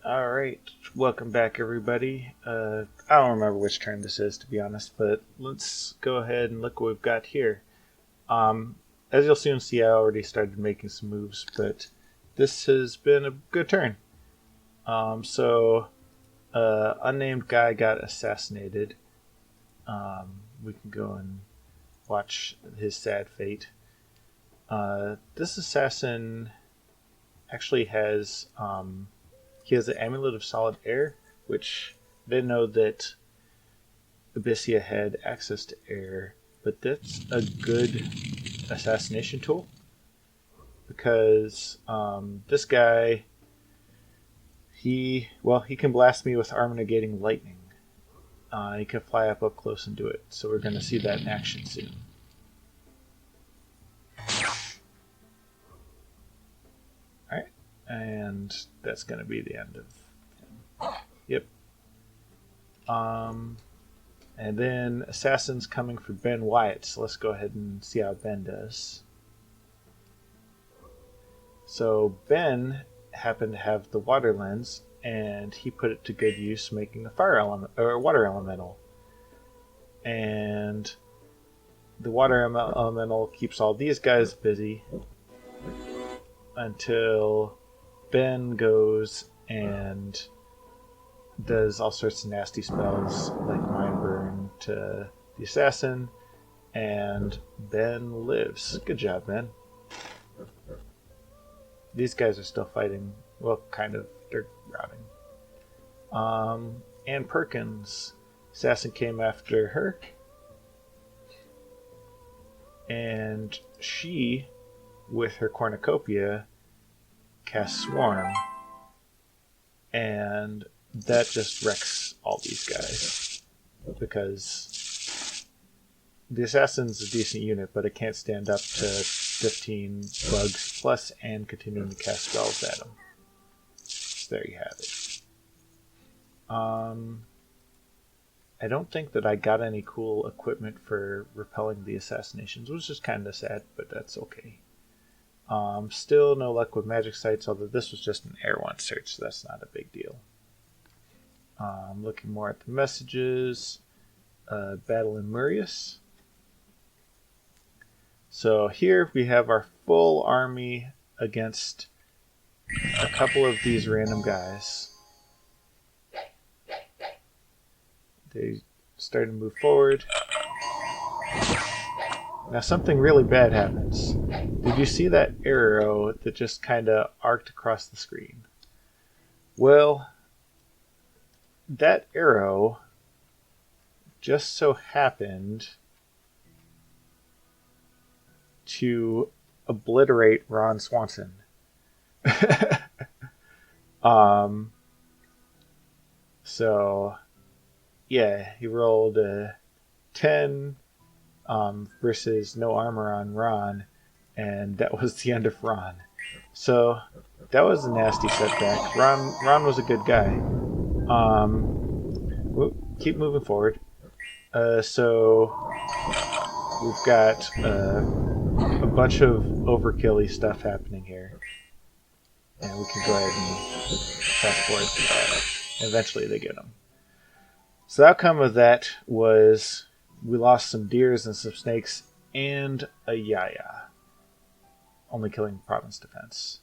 Alright, welcome back everybody. I don't remember which turn this is to be honest, but let's go ahead and look what we've got here. Um, as you'll soon see, I already started making some moves, but this has been a good turn. Unnamed guy got assassinated. We can go and watch his sad fate. This assassin actually has he has the Amulet of Solid Air, which I didn't know that Abyssia had access to air, but that's a good assassination tool because this guy he can blast me with armor negating lightning. He can fly up close and do it, so we're going to see that in action soon. All right, and that's going to be the end of him. Yep. And then assassins coming for Ben Wyatt. So let's go ahead and see how Ben does. So Ben happened to have the water lens, and he put it to good use, making a fire element or a water elemental. And the water elemental keeps all these guys busy until Ben goes and does all sorts of nasty spells like Mind Burn to the assassin, and Ben lives. Good job, Ben. These guys are still fighting. Well, kind of. They're routing. Ann Perkins. Assassin came after her, and she, with her cornucopia, cast Swarm, and that just wrecks all these guys because the assassin's a decent unit, but it can't stand up to 15 bugs plus and continuing to cast spells at them. So there you have it. I don't think that I got any cool equipment for repelling the assassinations, which is kind of sad, but that's okay. Still no luck with magic sites, although this was just an Air 1 search, so that's not a big deal. Looking more at the messages. Battle in Murius. So here we have our full army against a couple of these random guys. They started to move forward. Now something really bad happens. Did you see that arrow that just kind of arced across the screen? Well, that arrow just so happened to obliterate Ron Swanson. So yeah, he rolled a 10 versus no armor on Ron, and that was the end of Ron. So that was a nasty setback. Ron was a good guy. We'll keep moving forward. So we've got a bunch of overkill-y stuff happening here, and we can go ahead and fast forward. Eventually, they get them. So the outcome of that was we lost some deers and some snakes and a Yaya, only killing Province Defense.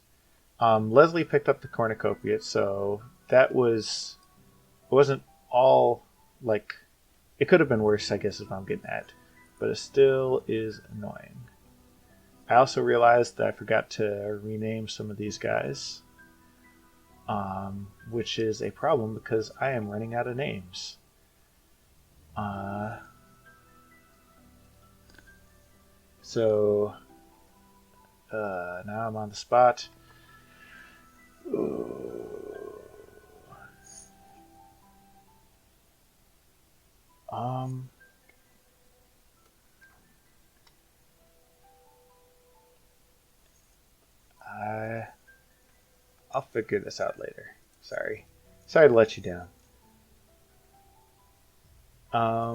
Leslie picked up the cornucopia, so that wasn't all like it could have been worse, I guess, is what I'm getting at, but it still is annoying. I also realized that I forgot to rename some of these guys, which is a problem because I am running out of names. Now I'm on the spot. I'll figure this out later. Sorry to let you down. I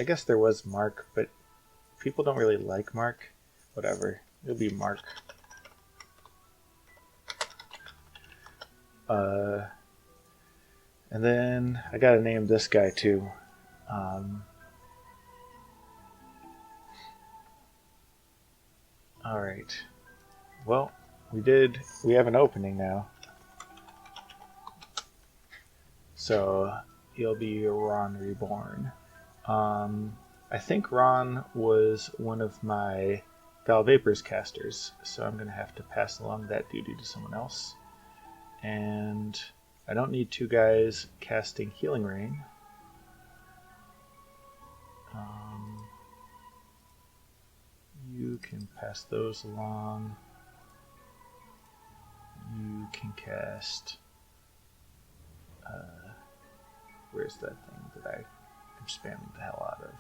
guess there was Mark, but people don't really like Mark. Whatever. It'll be Mark. And then I gotta name this guy too. Alright. Well, we have an opening now. So he'll be Ron Reborn. I think Ron was one of my Foul Vapors casters, so I'm going to have to pass along that duty to someone else. And I don't need two guys casting Healing Rain. You can pass those along. You can cast... where's that thing that I am spamming the hell out of?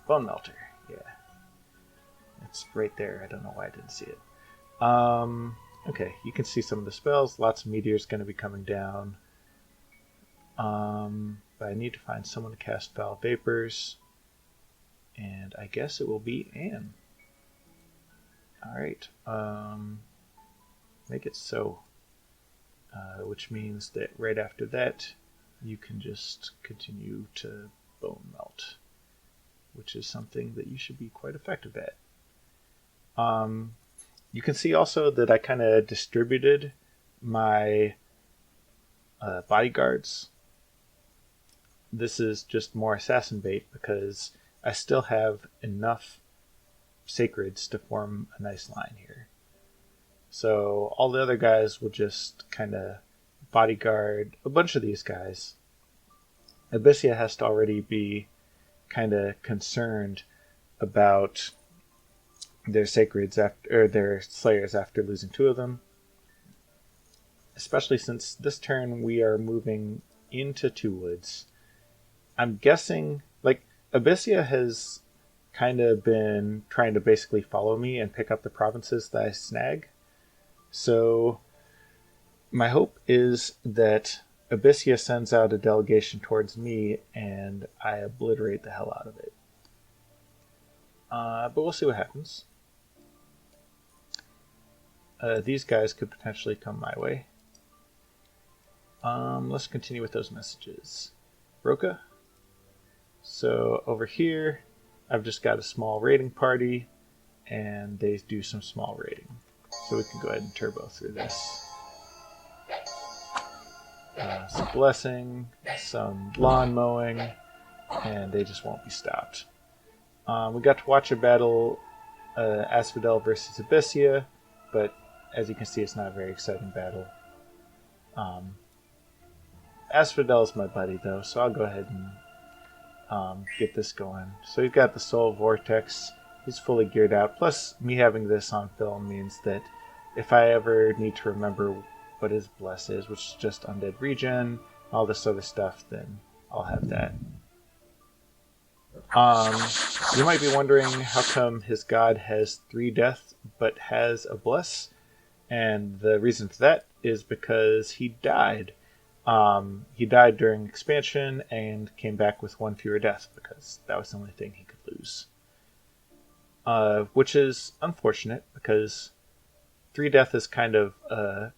Bone Melter, yeah. It's right there. I don't know why I didn't see it. Okay, you can see some of the spells. Lots of meteors going to be coming down. But I need to find someone to cast Foul Vapors. And I guess it will be Anne. Alright. Make it so. Which means that right after that, you can just continue to Bone Melt, which is something that you should be quite effective at. You can see also that I kind of distributed my bodyguards. This is just more assassin bait because I still have enough sacreds to form a nice line here. So all the other guys will just kind of bodyguard a bunch of these guys. Abyssia has to already be kind of concerned about their sacreds after, or their slayers after losing two of them. Especially since this turn we are moving into Two Woods. I'm guessing, like, Abyssia has kind of been trying to basically follow me and pick up the provinces that I snag. So my hope is that Abyssia sends out a delegation towards me and I obliterate the hell out of it. But we'll see what happens. These guys could potentially come my way. Let's continue with those messages. Roka. So over here, I've just got a small raiding party, and they do some small raiding. So we can go ahead and turbo through this. Some blessing, some lawn mowing, and they just won't be stopped. We got to watch a battle, Asphodel versus Abyssia, but as you can see, it's not a very exciting battle. Asphodel is my buddy, though, so I'll go ahead and get this going. So we've got the Soul Vortex. He's fully geared out. Plus, me having this on film means that if I ever need to remember what his bless is, which is just undead regen, all this other stuff, then I'll have that. You might be wondering how come his god has 3 death but has a bless, and the reason for that is because he died. He died during expansion and came back with 1 fewer death because that was the only thing he could lose. Which is unfortunate because 3 death is kind of a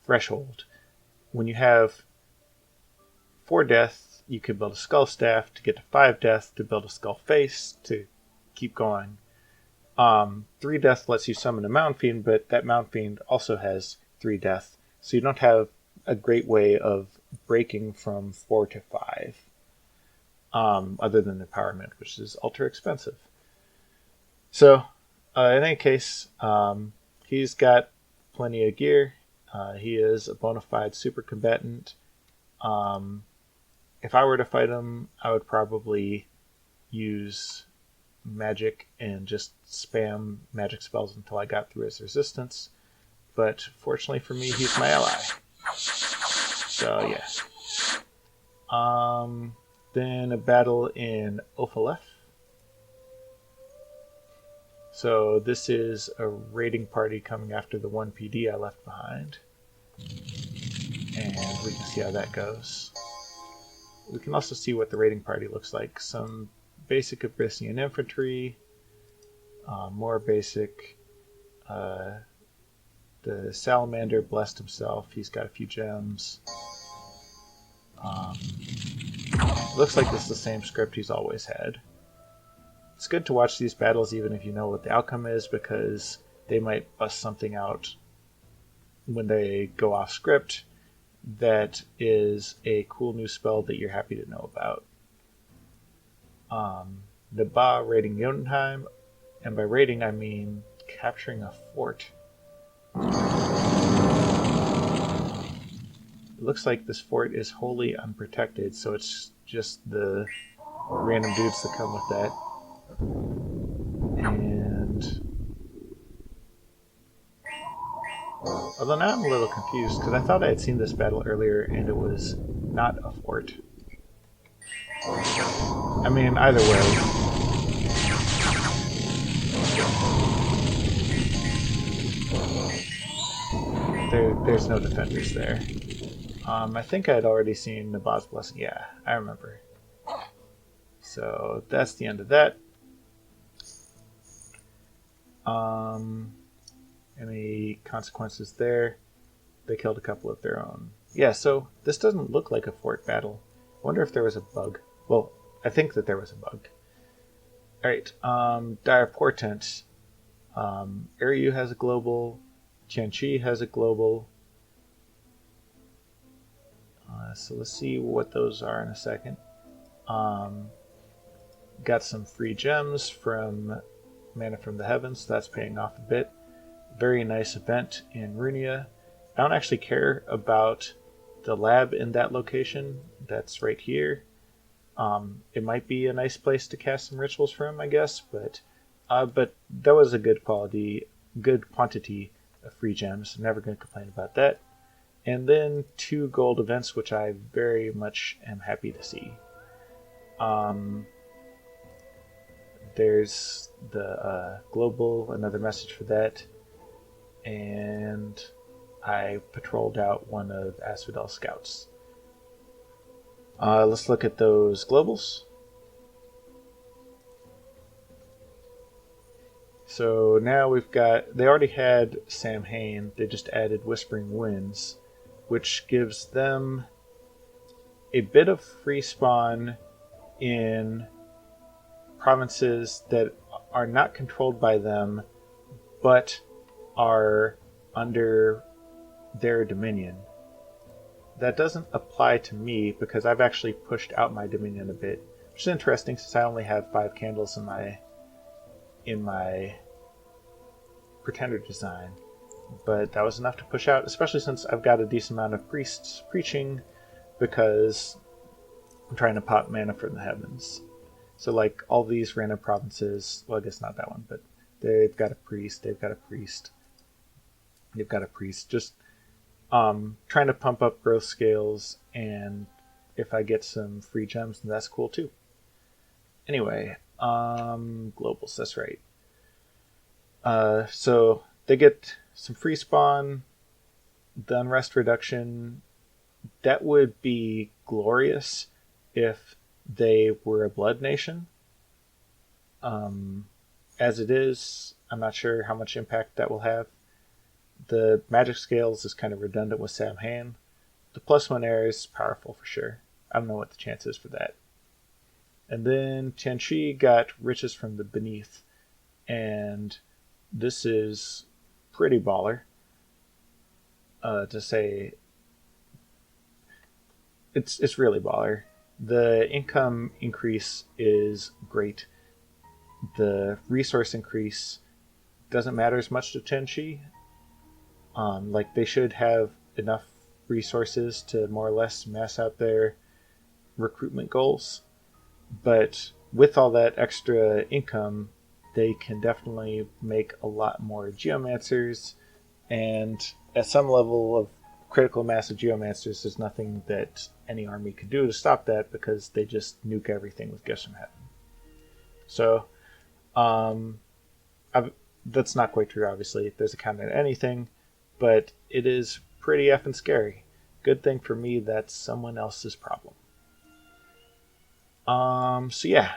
threshold. When you have 4 death, you can build a skull staff to get to 5 death to build a skull face to keep going. 3 death lets you summon a Mound Fiend, but that Mound Fiend also has 3 death, so you don't have a great way of breaking from 4 to 5, other than empowerment, which is ultra expensive. So, in any case, he's got plenty of gear. He is a bona fide super combatant. If I were to fight him, I would probably use magic and just spam magic spells until I got through his resistance. But fortunately for me, he's my ally. So yeah. Then a battle in Ophaleth. So this is a raiding party coming after the 1 PD I left behind. And we can see how that goes. We can also see what the raiding party looks like. Some basic Abyssian infantry, more basic The salamander blessed himself. He's got a few gems. Looks like this is the same script he's always had. It's good to watch these battles even if you know what the outcome is, because they might bust something out when they go off script that is a cool new spell that you're happy to know about. Neba raiding Jotunheim, and by raiding I mean capturing a fort. It looks like this fort is wholly unprotected, so it's just the random dudes that come with that. And although now I'm a little confused, because I thought I had seen this battle earlier and it was not a fort. I mean, either way. There's no defenders there. I think I had already seen Neba's Blessing. Yeah, I remember. So that's the end of that. Any consequences there? They killed a couple of their own. Yeah, so this doesn't look like a fort battle. I wonder if there was a bug. Well, I think that there was a bug. Alright, Dire Portent. Ariu has a global. Tianqi has a global. So let's see what those are in a second. Got some free gems from Mana from the Heavens. So that's paying off a bit. Very nice event in Runia. I don't actually care about the lab in that location. That's right here. It might be a nice place to cast some rituals from, I guess, but that was a good quantity of free gems. I'm never going to complain about that. And then 2 gold events, which I very much am happy to see. There's the global, another message for that. And I patrolled out one of Asphodel's scouts. Let's look at those globals. So now we've got, they already had Samhain, they just added Whispering Winds, which gives them a bit of free spawn in provinces that are not controlled by them, but are under their dominion. That doesn't apply to me because I've actually pushed out my dominion a bit, which is interesting since I only have 5 candles in my pretender design. But that was enough to push out, especially since I've got a decent amount of priests preaching because I'm trying to pop Mana from the Heavens. So like all these random provinces, well I guess not that one, but they've got a priest, they've got a priest, just trying to pump up growth scales, and if I get some free gems, then that's cool too. Anyway, globals, that's right. So they get some free spawn, the unrest reduction. That would be glorious if they were a blood nation. As it is, I'm not sure how much impact that will have. The magic scales is kind of redundant with Samhain. The +1 air is powerful for sure. I don't know what the chance is for that. And then Tianqi got Riches from the Beneath, and this is pretty baller. To say, it's really baller. The income increase is great. The resource increase doesn't matter as much to Tianqi. Like they should have enough resources to more or less mass out their recruitment goals. But with all that extra income, they can definitely make a lot more Geomancers, and at some level of critical mass of Geomancers, there's nothing that any army could do to stop that because they just nuke everything with gifts from heaven. So, that's not quite true, obviously. There's a counter to anything, but it is pretty effing scary. Good thing for me, that's someone else's problem. So yeah,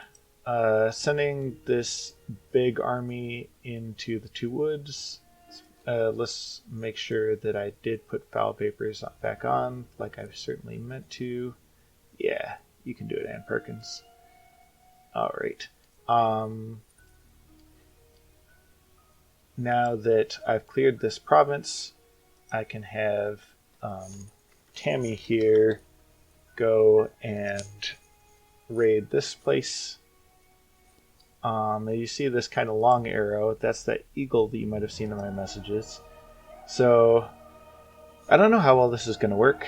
sending this big army into the Two Woods, Let's make sure that I did put foul vapors back on, like I certainly meant to. Yeah, you can do it, Ann Perkins. Alright. Now that I've cleared this province, I can have Tammy here go and raid this place. And you see this kind of long arrow. That's that eagle that you might have seen in my messages. So I don't know how well this is going to work.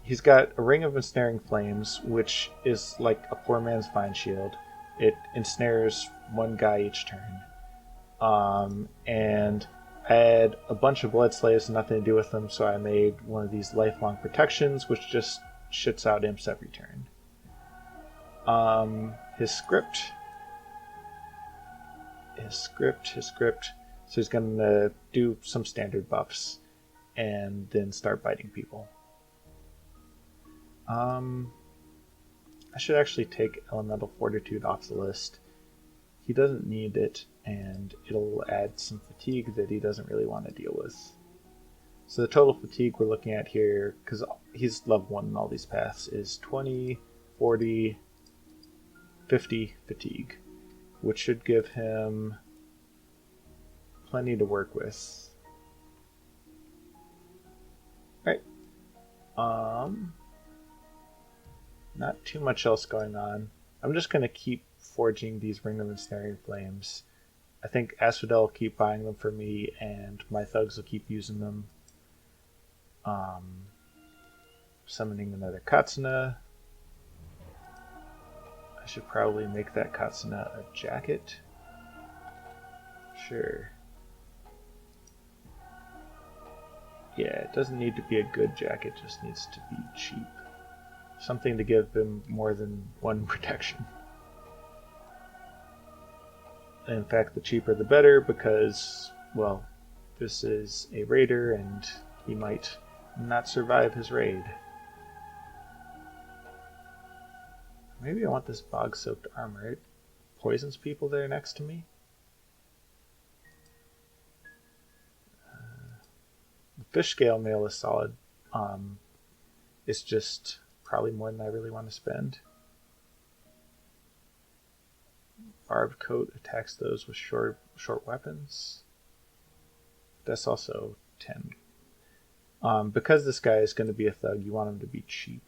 He's got a ring of ensnaring flames, which is like a poor man's vine shield. It ensnares one guy each turn. And I had a bunch of blood slaves, nothing to do with them, so I made one of these lifelong protections, which just shits out imps every turn. His script. So he's going to do some standard buffs and then start biting people. I should actually take Elemental Fortitude off the list. He doesn't need it, and it'll add some fatigue that he doesn't really want to deal with. So the total fatigue we're looking at here, because he's level 1 in all these paths, is 20, 40, 50 fatigue, which should give him plenty to work with. Alright. Not too much else going on. I'm just going to keep forging these Ring of Ensnaring Flames. I think Asphodel will keep buying them for me, and my thugs will keep using them. Summoning another Katsuna. I should probably make that Katsuna a jacket. Sure. Yeah, it doesn't need to be a good jacket, it just needs to be cheap. Something to give him more than one protection. In fact, the cheaper the better, because, well, this is a raider and he might not survive his raid. Maybe I want this bog-soaked armor. It poisons people there next to me. The fish scale mail is solid. It's just probably more than I really want to spend. Barbed coat attacks those with short weapons. That's also 10. Because this guy is going to be a thug, you want him to be cheap.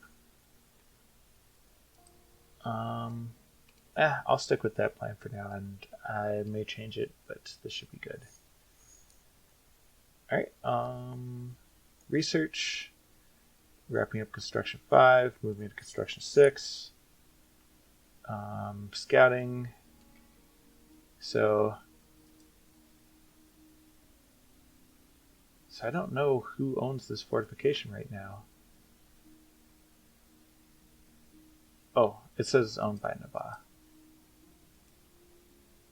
I'll stick with that plan for now, and I may change it, but this should be good. Alright, research. Wrapping up construction 5, moving into construction 6. Scouting. So I don't know who owns this fortification right now. Oh, it says owned by Nabaa.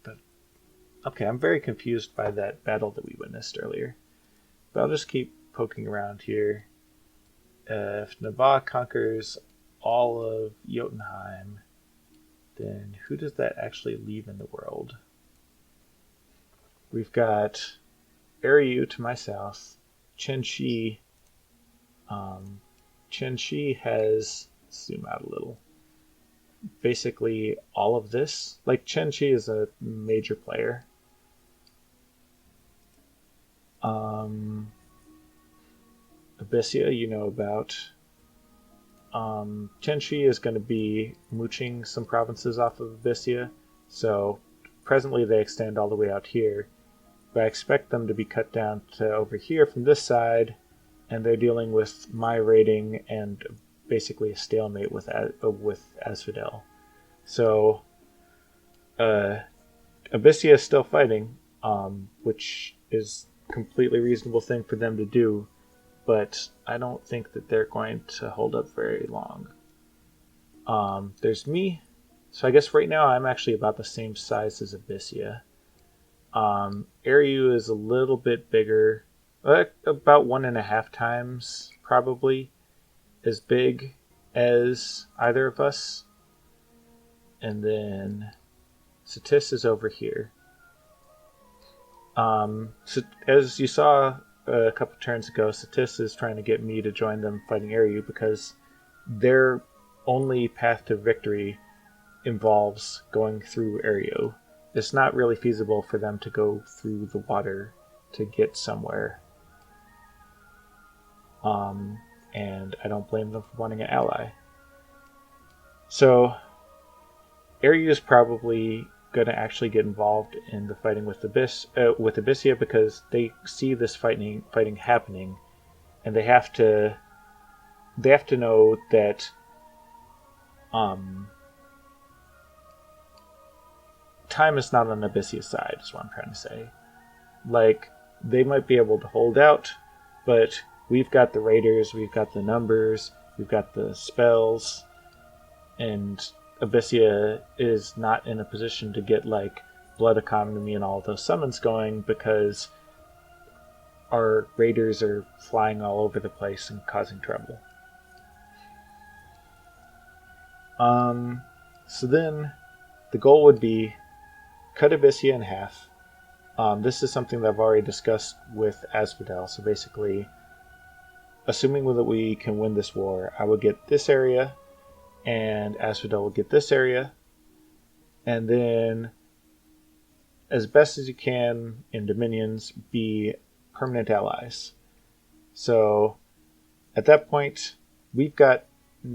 But okay, I'm very confused by that battle that we witnessed earlier. But I'll just keep poking around here. If Nabaa conquers all of Jotunheim, then who does that actually leave in the world? We've got Ariu to my south. Chen-Chi. Chen-Chi has, zoom out a little, basically all of this. Like, Chen-Chi is a major player. Abyssia, you know about. Chen-Chi is going to be mooching some provinces off of Abyssia, so presently they extend all the way out here, but I expect them to be cut down to over here from this side, and they're dealing with my raiding and basically a stalemate with Asphodel. So Abyssia is still fighting, which is a completely reasonable thing for them to do, but I don't think that they're going to hold up very long. There's me, so I guess right now I'm actually about the same size as Abyssia. Ariu is a little bit bigger, about 1.5 times probably as big as either of us. And then Satis is over here. So as you saw a couple turns ago, Satis is trying to get me to join them fighting Aryu because their only path to victory involves going through Aryu. It's not really feasible for them to go through the water to get somewhere. And I don't blame them for wanting an ally. So Aryu is probably going to actually get involved in the fighting with Abyssea because they see this fighting happening, and they have to know that time is not on Abyssea's side, is what I'm trying to say. Like, they might be able to hold out, but we've got the raiders, we've got the numbers, we've got the spells, and Abyssea is not in a position to get like blood economy and all those summons going because our raiders are flying all over the place and causing trouble. So then the goal would be cut Abyssea in half. This is something that I've already discussed with Asphodel. So basically, assuming that we can win this war, I would get this area, and Asphodel will get this area, and then, as best as you can in Dominions, be permanent allies. So, at that point, we've got a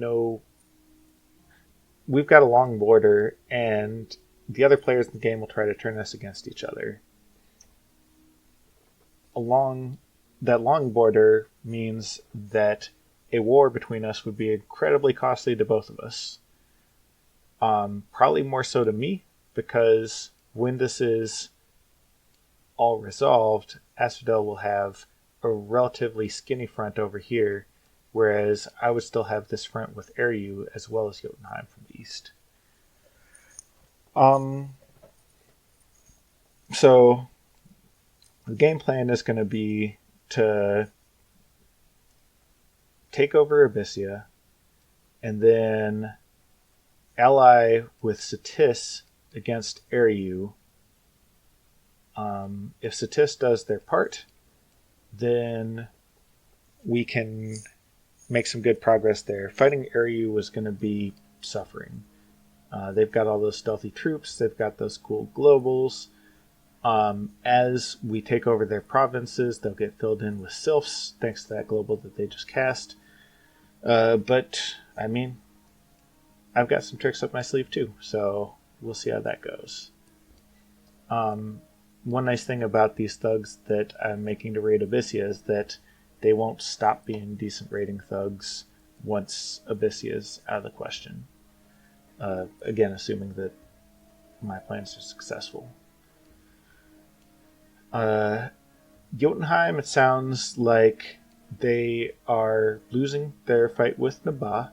long border, and the other players in the game will try to turn us against each other. Along that long border means that a war between us would be incredibly costly to both of us. Probably more so to me, because when this is all resolved, Asphodel will have a relatively skinny front over here, whereas I would still have this front with Aryu as well as Jotunheim from the east. So the game plan is going to be to take over Abyssea and then ally with Satis against Aryu. If Satis does their part, then we can make some good progress there. Fighting Aryu was going to be suffering. They've got all those stealthy troops. They've got those cool globals. As we take over their provinces, they'll get filled in with sylphs, thanks to that global that they just cast. But, I mean, I've got some tricks up my sleeve too, so we'll see how that goes. One nice thing about these thugs that I'm making to raid Abyssea is that they won't stop being decent raiding thugs once Abyssea is out of the question. Again, assuming that my plans are successful. Jotunheim, it sounds like they are losing their fight with Nabah.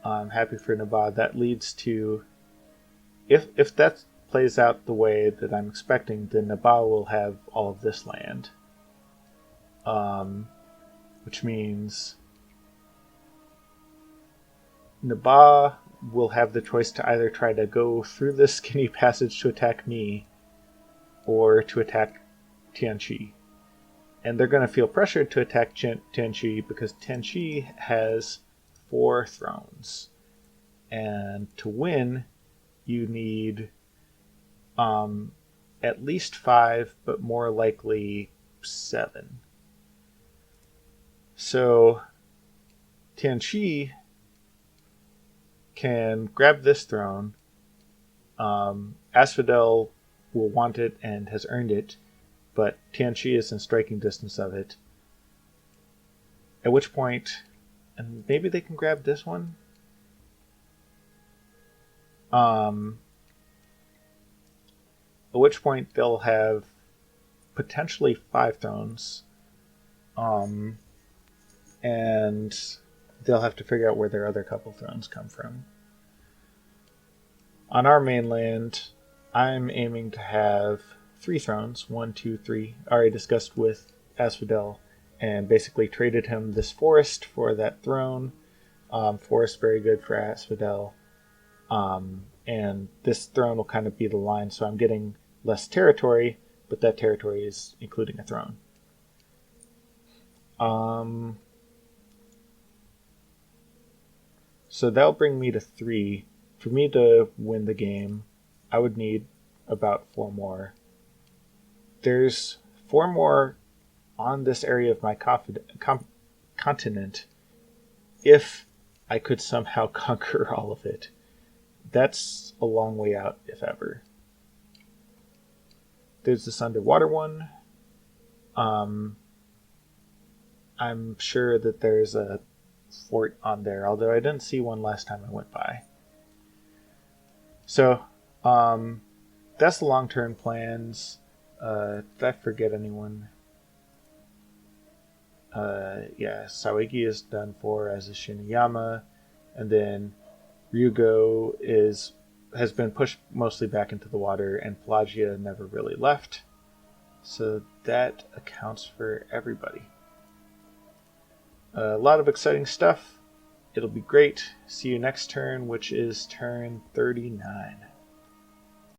I'm happy for Nabah. That leads to, if that plays out the way that I'm expecting, then Nabah will have all of this land. Which means Nabah will have the choice to either try to go through this skinny passage to attack me or to attack Tianqi. And they're going to feel pressured to attack Tianqi because Tianqi has 4 thrones. And to win, you need at least 5, but more likely 7. So Tianqi can grab this throne. Asphodel will want it and has earned it, but Tianqi is in striking distance of it. At which point, and maybe they can grab this one. At which point they'll have potentially 5 thrones. And they'll have to figure out where their other couple thrones come from. On our mainland, I'm aiming to have 3 thrones. 1, 2, 3. I already discussed with Asphodel and basically traded him this forest for that throne. Forest very good for Asphodel. And this throne will kind of be the line, so I'm getting less territory, but that territory is including a throne. So that'll bring me to 3. For me to win the game, I would need about 4 more. There's 4 more on this area of my continent if I could somehow conquer all of it. That's a long way out, if ever. There's this underwater one. I'm sure that there's a fort on there, although I didn't see one last time I went by. So, that's the long-term plans. Did I forget anyone? Yeah, Sawagi is done for, as is Shiniyama, and then Ryugo has been pushed mostly back into the water, and Pelagia never really left. So that accounts for everybody. A lot of exciting stuff. It'll be great. See you next turn, which is turn 39.